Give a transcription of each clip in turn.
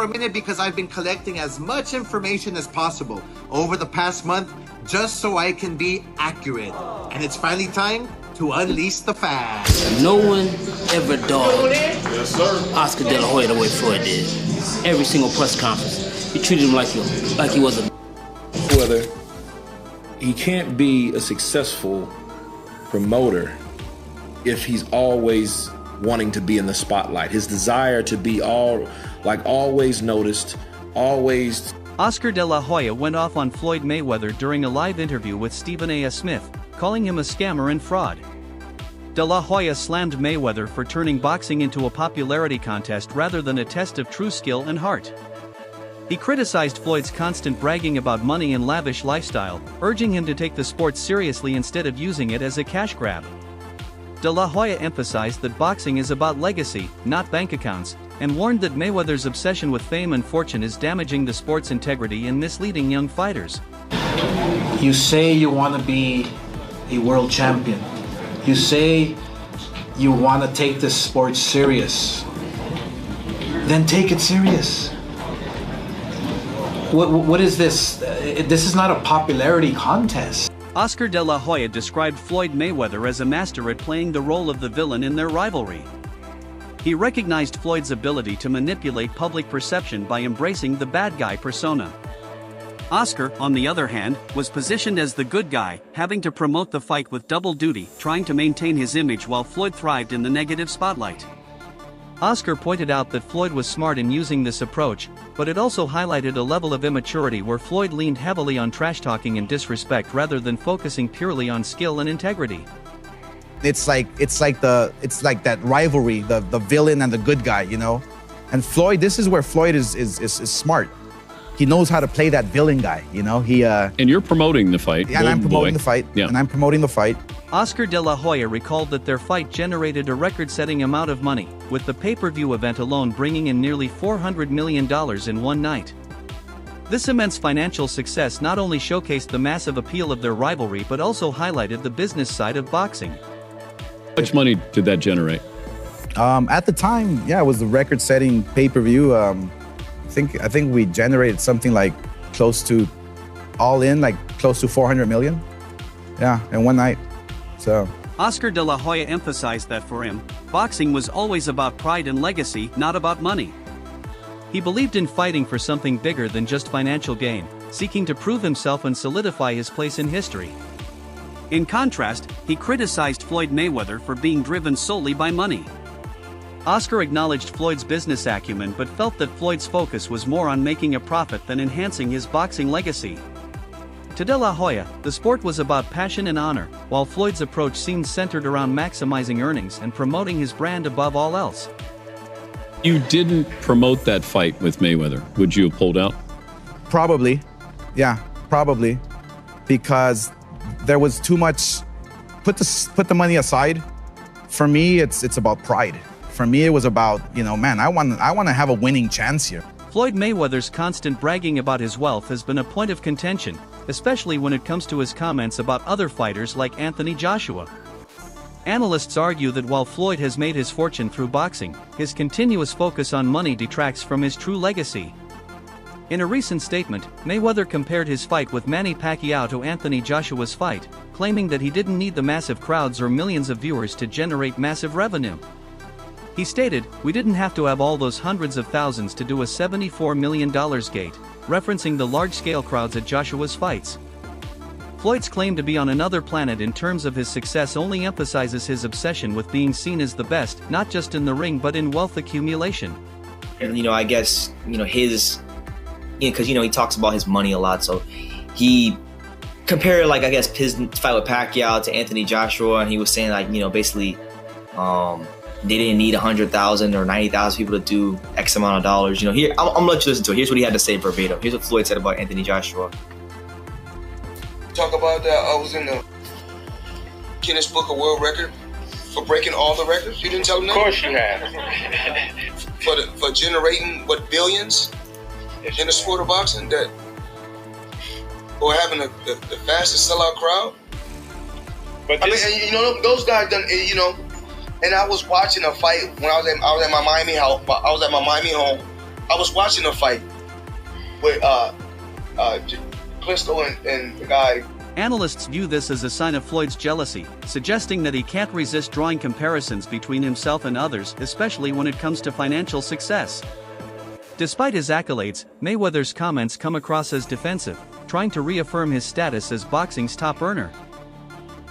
a minute because I've been collecting as much information as possible over the past month just so I can be accurate. And it's finally time to unleash the facts. No one ever dogged Oscar De La Hoya the way Floyd did. Every single press conference, he treated him like he was a... Whether he can't be a successful promoter if he's always wanting to be in the spotlight. His desire to be always noticed, always. Oscar De La Hoya went off on Floyd Mayweather during a live interview with Stephen A. Smith, calling him a scammer and fraud. De La Hoya slammed Mayweather for turning boxing into a popularity contest rather than a test of true skill and heart. He criticized Floyd's constant bragging about money and lavish lifestyle, urging him to take the sport seriously instead of using it as a cash grab. De La Hoya emphasized that boxing is about legacy, not bank accounts, and warned that Mayweather's obsession with fame and fortune is damaging the sport's integrity and misleading young fighters. You say you want to be a world champion. You say you want to take this sport serious. Then take it serious. What is this? This is not a popularity contest. Oscar De La Hoya described Floyd Mayweather as a master at playing the role of the villain in their rivalry. He recognized Floyd's ability to manipulate public perception by embracing the bad guy persona. Oscar, on the other hand, was positioned as the good guy, having to promote the fight with double duty, trying to maintain his image while Floyd thrived in the negative spotlight. Oscar pointed out that Floyd was smart in using this approach, but it also highlighted a level of immaturity where Floyd leaned heavily on trash-talking and disrespect rather than focusing purely on skill and integrity. It's like that rivalry, the villain and the good guy, you know? And Floyd, this is where Floyd is smart. He knows how to play that villain guy, you know? And you're promoting the fight. Yeah, and I'm promoting the fight. Yeah. And I'm promoting the fight. Oscar De La Hoya recalled that their fight generated a record-setting amount of money, with the pay-per-view event alone bringing in nearly $400 million in one night. This immense financial success not only showcased the massive appeal of their rivalry but also highlighted the business side of boxing. How much money did that generate? At the time, yeah, it was the record-setting pay-per-view. I think we generated something like close to, all in, like close to 400 million. Yeah, in one night. So Oscar De La Hoya emphasized that for him, boxing was always about pride and legacy, not about money. He believed in fighting for something bigger than just financial gain, seeking to prove himself and solidify his place in history. In contrast, he criticized Floyd Mayweather for being driven solely by money. Oscar acknowledged Floyd's business acumen but felt that Floyd's focus was more on making a profit than enhancing his boxing legacy. To De La Hoya, the sport was about passion and honor, while Floyd's approach seemed centered around maximizing earnings and promoting his brand above all else. You didn't promote that fight with Mayweather. Would you have pulled out? Probably. Yeah, probably. Because there was too much, put the money aside. For me, it's about pride. For me, it was about, you know, man, I want to have a winning chance here. Floyd Mayweather's constant bragging about his wealth has been a point of contention, especially when it comes to his comments about other fighters like Anthony Joshua. Analysts argue that while Floyd has made his fortune through boxing, his continuous focus on money detracts from his true legacy. In a recent statement, Mayweather compared his fight with Manny Pacquiao to Anthony Joshua's fight, claiming that he didn't need the massive crowds or millions of viewers to generate massive revenue. He stated, "We didn't have to have all those hundreds of thousands to do a $74 million gate," referencing the large-scale crowds at Joshua's fights. Floyd's claim to be on another planet in terms of his success only emphasizes his obsession with being seen as the best, not just in the ring but in wealth accumulation. And, you know, I guess, you know, his, you know, because, you know, he talks about his money a lot, so he compared, like, I guess, his fight with Pacquiao to Anthony Joshua, and he was saying, like, you know, basically, they didn't need 100,000 or 90,000 people to do X amount of dollars. You know, here, I'm gonna let you listen to it. Here's what he had to say verbatim. Here's what Floyd said about Anthony Joshua. Talk about that. I was in the Guinness Book of World Record for breaking all the records. You didn't tell him that? Of course you have. for generating, what, billions in the sport of boxing, that, or having the fastest sellout crowd. But I mean, and, you know, those guys done, you know. And I was watching a fight when I was at my Miami house. I was at my Miami home I was watching a fight with Klitschko and the guy. Analysts view this as a sign of Floyd's jealousy, suggesting that he can't resist drawing comparisons between himself and others, especially when it comes to financial success. Despite his accolades, Mayweather's comments come across as defensive, trying to reaffirm his status as boxing's top earner.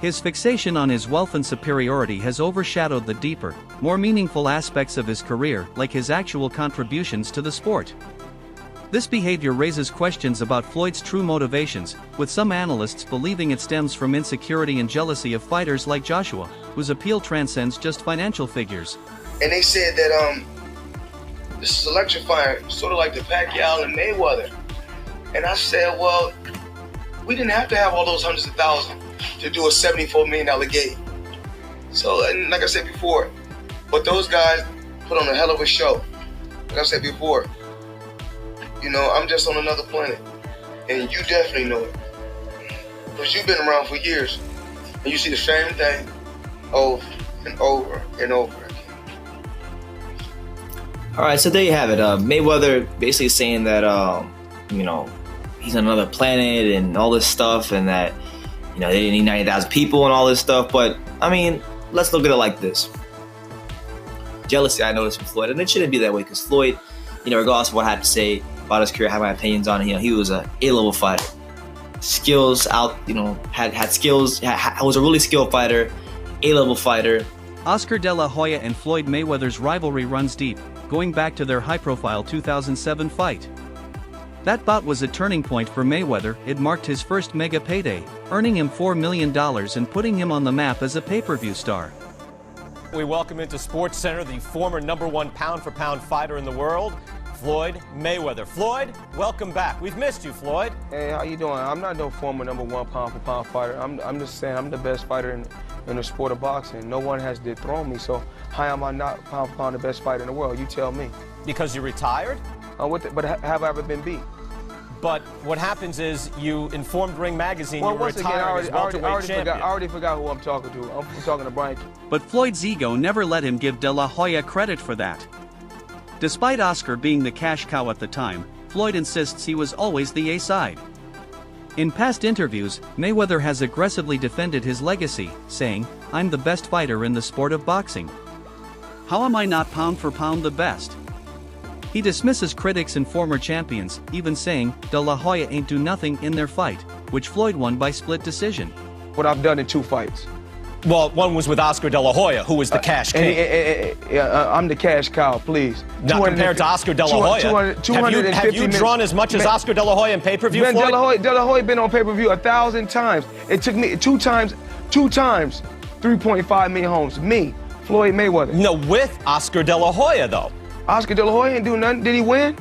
His fixation on his wealth and superiority has overshadowed the deeper, more meaningful aspects of his career, like his actual contributions to the sport. This behavior raises questions about Floyd's true motivations, with some analysts believing it stems from insecurity and jealousy of fighters like Joshua, whose appeal transcends just financial figures. And they said that this is electrifying, sort of like the Pacquiao and Mayweather. And I said, well, we didn't have to have all those hundreds of thousands to do a $74 million game. So, and like I said before, but those guys put on a hell of a show. Like I said before, you know, I'm just on another planet. And you definitely know it. Because you've been around for years. And you see the same thing over and over and over again. All right, so there you have it. Mayweather basically saying that, you know, he's on another planet and all this stuff, and that, you know, they didn't need 90,000 people and all this stuff. But, I mean, let's look at it like this. Jealousy, I noticed from Floyd, and it shouldn't be that way, because Floyd, you know, regardless of what I had to say about his career, I have my opinions on it. You know, he was a A-level fighter. Skills out, you know, had skills, was a really skilled fighter, A-level fighter. Oscar De La Hoya and Floyd Mayweather's rivalry runs deep, going back to their high-profile 2007 fight. That bout was a turning point for Mayweather. It marked his first mega payday, earning him $4 million and putting him on the map as a pay-per-view star. We welcome into SportsCenter the former #1 pound-for-pound fighter in the world, Floyd Mayweather. Floyd, welcome back. We've missed you, Floyd. Hey, how you doing? I'm not no former #1 pound-for-pound fighter. I'm just saying I'm the best fighter in the sport of boxing. No one has dethroned me, so how am I not pound-for-pound the best fighter in the world? You tell me. Because you retired? But have I ever been beat? But what happens is you informed Ring Magazine you once retired as welterweight champion. I already forgot who I'm talking to. I'm talking to Brian. But Floyd's ego never let him give De La Hoya credit for that. Despite Oscar being the cash cow at the time, Floyd insists he was always the A-side. In past interviews, Mayweather has aggressively defended his legacy, saying, "I'm the best fighter in the sport of boxing. How am I not pound for pound the best?" He dismisses critics and former champions, even saying De La Hoya ain't do nothing in their fight, which Floyd won by split decision. What I've done in 2 fights. Well, one was with Oscar De La Hoya, who was the cash king. I'm the cash cow, please. Not compared to Oscar De La Hoya. Have you drawn as much as Oscar De La Hoya in pay-per-view, man, Floyd? De La Hoya been on pay-per-view 1,000 times. It took me 2 times, 3.5 million homes. Me, Floyd Mayweather. No, with Oscar De La Hoya, though. Oscar De La Hoya didn't do nothing. Did he win?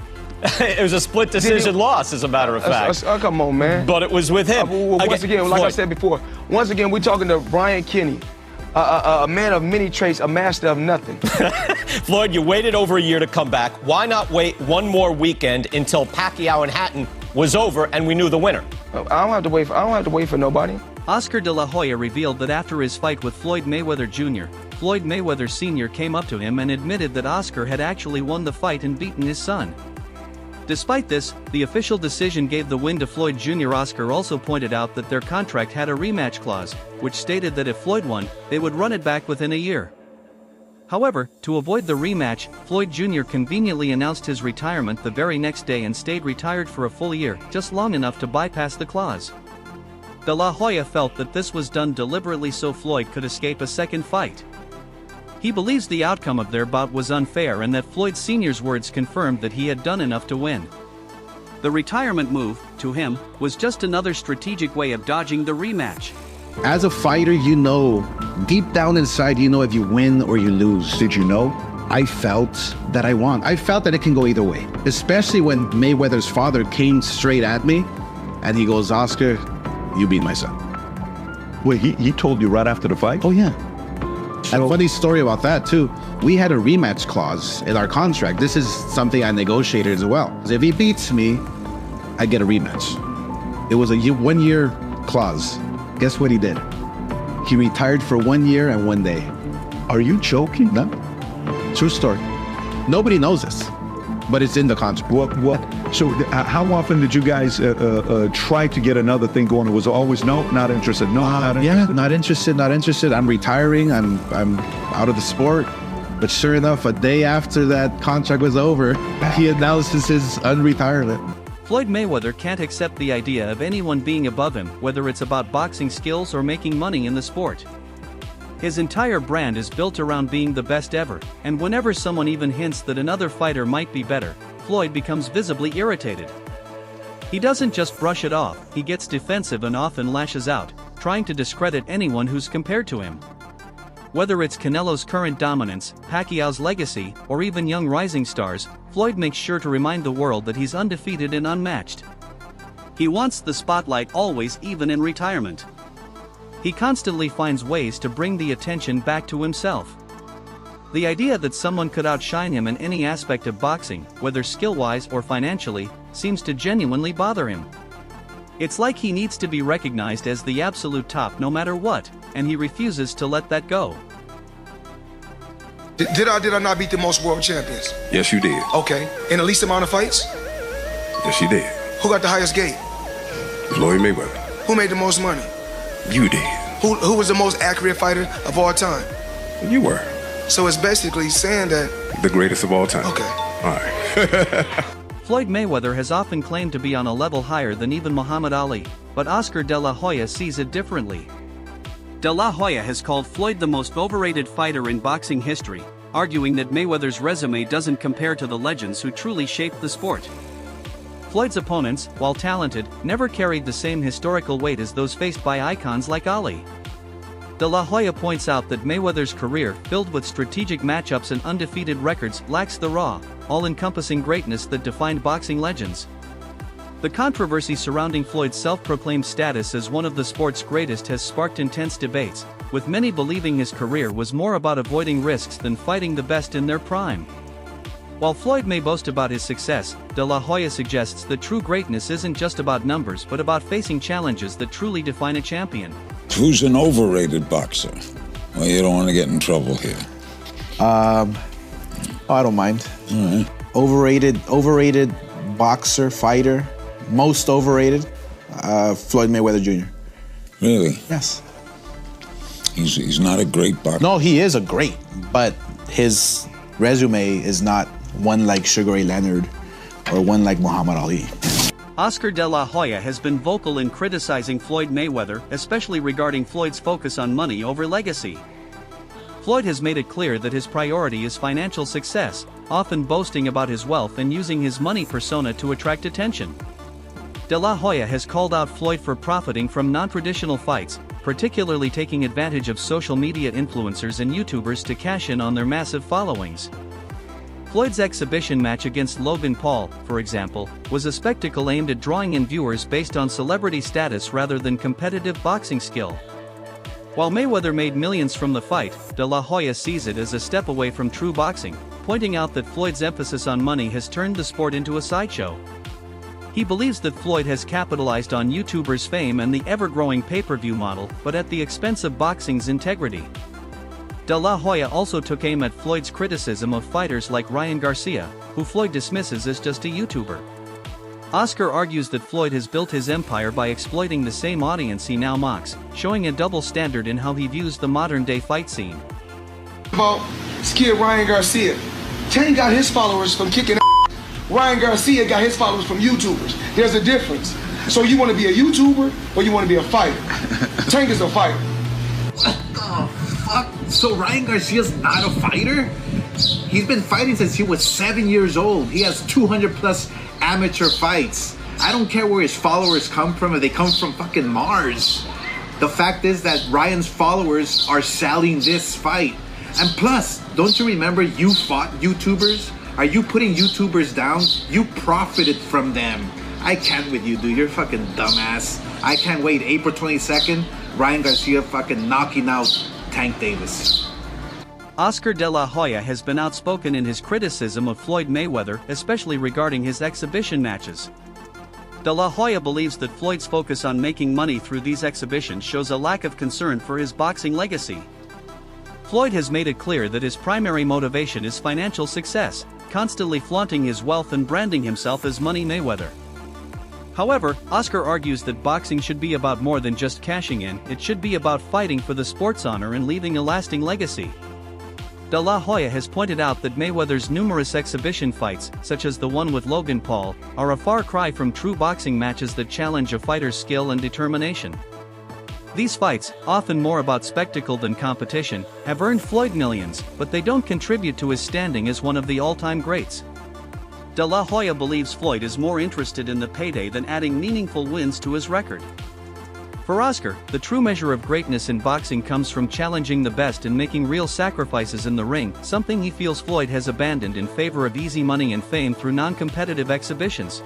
It was a split decision loss, as a matter of fact. Come on, man. But it was with him. Once again, like I said before, once again, we're talking to Brian Kinney, a man of many traits, a master of nothing. Floyd, you waited over a year to come back. Why not wait one more weekend until Pacquiao and Hatton was over and we knew the winner? I don't have to wait for nobody. Oscar De La Hoya revealed that after his fight with Floyd Mayweather Jr., Floyd Mayweather Sr. came up to him and admitted that Oscar had actually won the fight and beaten his son. Despite this, the official decision gave the win to Floyd Jr. Oscar also pointed out that their contract had a rematch clause, which stated that if Floyd won, they would run it back within a year. However, to avoid the rematch, Floyd Jr. conveniently announced his retirement the very next day and stayed retired for a full year, just long enough to bypass the clause. De La Hoya felt that this was done deliberately so Floyd could escape a second fight. He believes the outcome of their bout was unfair and that Floyd Sr.'s words confirmed that he had done enough to win. The retirement move, to him, was just another strategic way of dodging the rematch. As a fighter, you know, deep down inside, you know if you win or you lose. Did you know? I felt that I won. I felt that it can go either way, especially when Mayweather's father came straight at me and he goes, "Oscar, you beat my son." Wait, he told you right after the fight? Oh, yeah. And a funny story about that, too. We had a rematch clause in our contract. This is something I negotiated as well. If he beats me, I get a rematch. It was a 1-year clause. Guess what he did? He retired for 1 year and 1 day. Are you joking? No. True story. Nobody knows this. but it's in the contract. So how often did you guys try to get another thing going? It was always no, not interested. No, not interested. Yeah, not interested. Not interested. I'm retiring. I'm out of the sport. But sure enough, a day after that contract was over, he announces his unretirement. Floyd Mayweather can't accept the idea of anyone being above him, whether it's about boxing skills or making money in the sport. His entire brand is built around being the best ever, and whenever someone even hints that another fighter might be better, Floyd becomes visibly irritated. He doesn't just brush it off, he gets defensive and often lashes out, trying to discredit anyone who's compared to him. Whether it's Canelo's current dominance, Pacquiao's legacy, or even young rising stars, Floyd makes sure to remind the world that he's undefeated and unmatched. He wants the spotlight always, even in retirement. He constantly finds ways to bring the attention back to himself. The idea that someone could outshine him in any aspect of boxing, whether skill-wise or financially, seems to genuinely bother him. It's like he needs to be recognized as the absolute top no matter what, and he refuses to let that go. Did I not beat the most world champions? Yes, you did. Okay. In the least amount of fights? Yes, you did. Who got the highest gate? Floyd Mayweather. Who made the most money? You did. Who was the most accurate fighter of all time? You were. So it's basically saying that... The greatest of all time. Okay. All right. Floyd Mayweather has often claimed to be on a level higher than even Muhammad Ali, but Oscar de la Hoya sees it differently. De la Hoya has called Floyd the most overrated fighter in boxing history, arguing that Mayweather's resume doesn't compare to the legends who truly shaped the sport. Floyd's opponents, while talented, never carried the same historical weight as those faced by icons like Ali. De la Hoya points out that Mayweather's career, filled with strategic matchups and undefeated records, lacks the raw, all-encompassing greatness that defined boxing legends. The controversy surrounding Floyd's self-proclaimed status as one of the sport's greatest has sparked intense debates, with many believing his career was more about avoiding risks than fighting the best in their prime. While Floyd may boast about his success, De La Hoya suggests that true greatness isn't just about numbers but about facing challenges that truly define a champion. Who's an overrated boxer? Well, you don't want to get in trouble here. I don't mind. All right. Overrated boxer, fighter, most overrated, Floyd Mayweather Jr. Really? Yes. He's not a great boxer. No, he is a great, but his resume is not one like Sugar Ray Leonard or one like Muhammad Ali. Oscar de la Hoya has been vocal in criticizing Floyd Mayweather, especially regarding Floyd's focus on money over legacy. Floyd has made it clear that his priority is financial success, often boasting about his wealth and using his money persona to attract attention. De la Hoya has called out Floyd for profiting from non-traditional fights, particularly taking advantage of social media influencers and YouTubers to cash in on their massive followings. Floyd's exhibition match against Logan Paul, for example, was a spectacle aimed at drawing in viewers based on celebrity status rather than competitive boxing skill. While Mayweather made millions from the fight, De La Hoya sees it as a step away from true boxing, pointing out that Floyd's emphasis on money has turned the sport into a sideshow. He believes that Floyd has capitalized on YouTubers' fame and the ever-growing pay-per-view model, but at the expense of boxing's integrity. De La Hoya also took aim at Floyd's criticism of fighters like Ryan Garcia, who Floyd dismisses as just a YouTuber. Oscar argues that Floyd has built his empire by exploiting the same audience he now mocks, showing a double standard in how he views the modern-day fight scene. About this kid Ryan Garcia. Tank got his followers from kicking ass. Ryan Garcia got his followers from YouTubers. There's a difference. So you want to be a YouTuber or you want to be a fighter? Tank is a fighter. What the fuck? So Ryan Garcia's not a fighter? He's been fighting since he was 7 years old. He has 200 plus amateur fights. I don't care where his followers come from, if they come from fucking Mars. The fact is that Ryan's followers are selling this fight. And plus, don't you remember you fought YouTubers? Are you putting YouTubers down? You profited from them. I can't with you, dude. You're fucking dumbass. I can't wait. April 22nd, Ryan Garcia fucking knocking out Tank Davis. Oscar de la Hoya has been outspoken in his criticism of Floyd Mayweather, especially regarding his exhibition matches. De la Hoya believes that Floyd's focus on making money through these exhibitions shows a lack of concern for his boxing legacy. Floyd has made it clear that his primary motivation is financial success, constantly flaunting his wealth and branding himself as Money Mayweather. However, Oscar argues that boxing should be about more than just cashing in, it should be about fighting for the sport's honor and leaving a lasting legacy. De La Hoya has pointed out that Mayweather's numerous exhibition fights, such as the one with Logan Paul, are a far cry from true boxing matches that challenge a fighter's skill and determination. These fights, often more about spectacle than competition, have earned Floyd millions, but they don't contribute to his standing as one of the all-time greats. De La Hoya believes Floyd is more interested in the payday than adding meaningful wins to his record. For Oscar, the true measure of greatness in boxing comes from challenging the best and making real sacrifices in the ring, something he feels Floyd has abandoned in favor of easy money and fame through non-competitive exhibitions.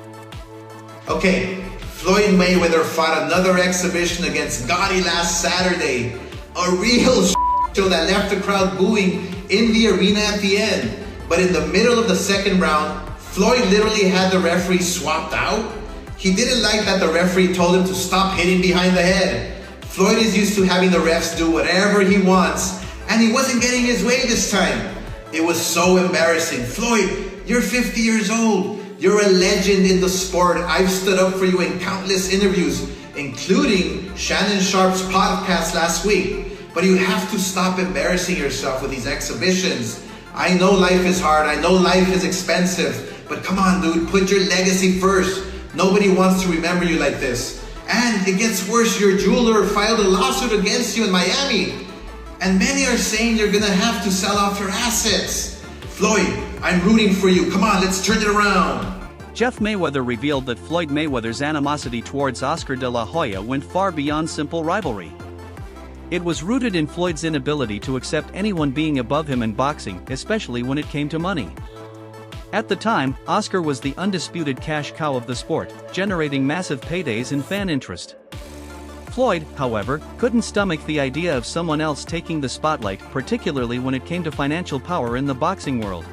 Okay, Floyd Mayweather fought another exhibition against Gotti last Saturday. A real show that left the crowd booing in the arena at the end. But in the middle of the second round, Floyd literally had the referee swapped out. He didn't like that the referee told him to stop hitting behind the head. Floyd is used to having the refs do whatever he wants, and he wasn't getting his way this time. It was so embarrassing. Floyd, you're 50 years old. You're a legend in the sport. I've stood up for you in countless interviews, including Shannon Sharp's podcast last week. But you have to stop embarrassing yourself with these exhibitions. I know life is hard. I know life is expensive. But come on, dude, put your legacy first. Nobody wants to remember you like this. And it gets worse. Your jeweler filed a lawsuit against you in Miami. And many are saying you're gonna have to sell off your assets. Floyd, I'm rooting for you. Come on, let's turn it around. Jeff Mayweather revealed that Floyd Mayweather's animosity towards Oscar de la Hoya went far beyond simple rivalry. It was rooted in Floyd's inability to accept anyone being above him in boxing, especially when it came to money. At the time, Oscar was the undisputed cash cow of the sport, generating massive paydays and fan interest. Floyd, however, couldn't stomach the idea of someone else taking the spotlight, particularly when it came to financial power in the boxing world.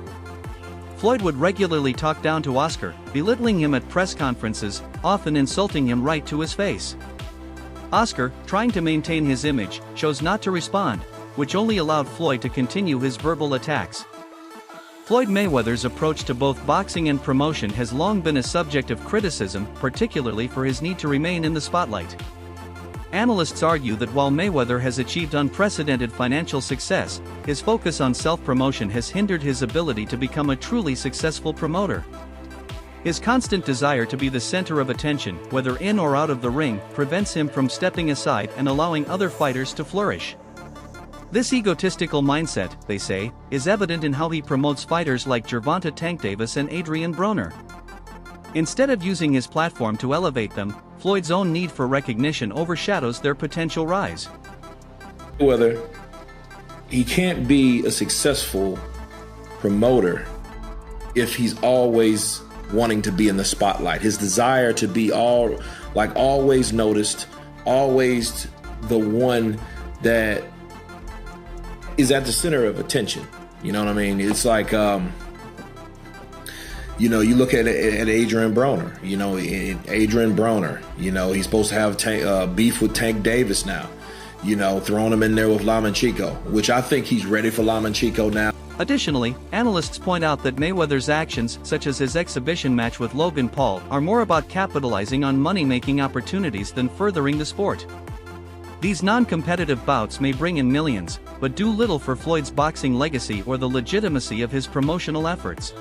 Floyd would regularly talk down to Oscar, belittling him at press conferences, often insulting him right to his face. Oscar, trying to maintain his image, chose not to respond, which only allowed Floyd to continue his verbal attacks. Floyd Mayweather's approach to both boxing and promotion has long been a subject of criticism, particularly for his need to remain in the spotlight. Analysts argue that while Mayweather has achieved unprecedented financial success, his focus on self-promotion has hindered his ability to become a truly successful promoter. His constant desire to be the center of attention, whether in or out of the ring, prevents him from stepping aside and allowing other fighters to flourish. This egotistical mindset, they say, is evident in how he promotes fighters like Gervonta Tank Davis and Adrian Broner. Instead of using his platform to elevate them, Floyd's own need for recognition overshadows their potential rise. Whether he can't be a successful promoter if he's always wanting to be in the spotlight. His desire to be always noticed, always the one that is at the center of attention. You know what I mean? It's like, you look at Adrian Broner, Adrian Broner, he's supposed to have beef with Tank Davis now, throwing him in there with Lomachenko, which I think he's ready for Lomachenko now. Additionally, analysts point out that Mayweather's actions, such as his exhibition match with Logan Paul, are more about capitalizing on money-making opportunities than furthering the sport. These non-competitive bouts may bring in millions, but do little for Floyd's boxing legacy or the legitimacy of his promotional efforts.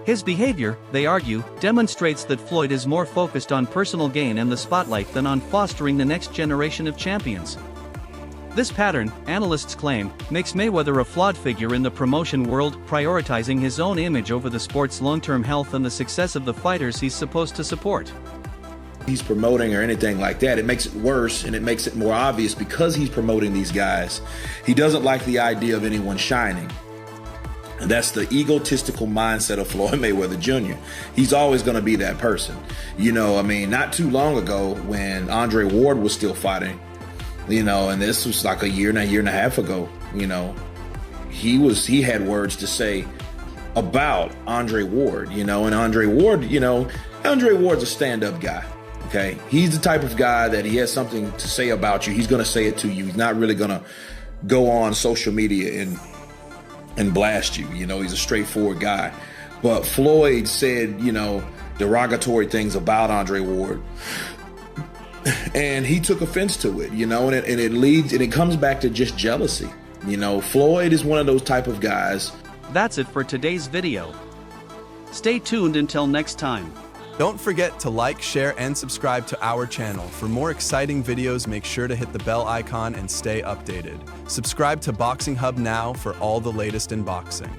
His behavior, they argue, demonstrates that Floyd is more focused on personal gain and the spotlight than on fostering the next generation of champions. This pattern, analysts claim, makes Mayweather a flawed figure in the promotion world, prioritizing his own image over the sport's long-term health and the success of the fighters he's supposed to support. He's promoting or anything like that, it makes it worse and it makes it more obvious because he's promoting these guys. He doesn't like the idea of anyone shining. And that's the egotistical mindset of Floyd Mayweather Jr. He's always going to be that person. Not too long ago when Andre Ward was still fighting, and this was like a year and a half ago, he had words to say about Andre Ward, and Andre Ward's a stand-up guy. Okay, he's the type of guy that he has something to say about you, he's going to say it to you. He's not really going to go on social media and blast you. He's a straightforward guy. But Floyd said, you know, derogatory things about Andre Ward. And he took offense to it, you know, and it comes back to just jealousy. You know, Floyd is one of those type of guys. That's it for today's video. Stay tuned until next time. Don't forget to like, share, and subscribe to our channel. For more exciting videos, make sure to hit the bell icon and stay updated. Subscribe to Boxing Hub now for all the latest in boxing.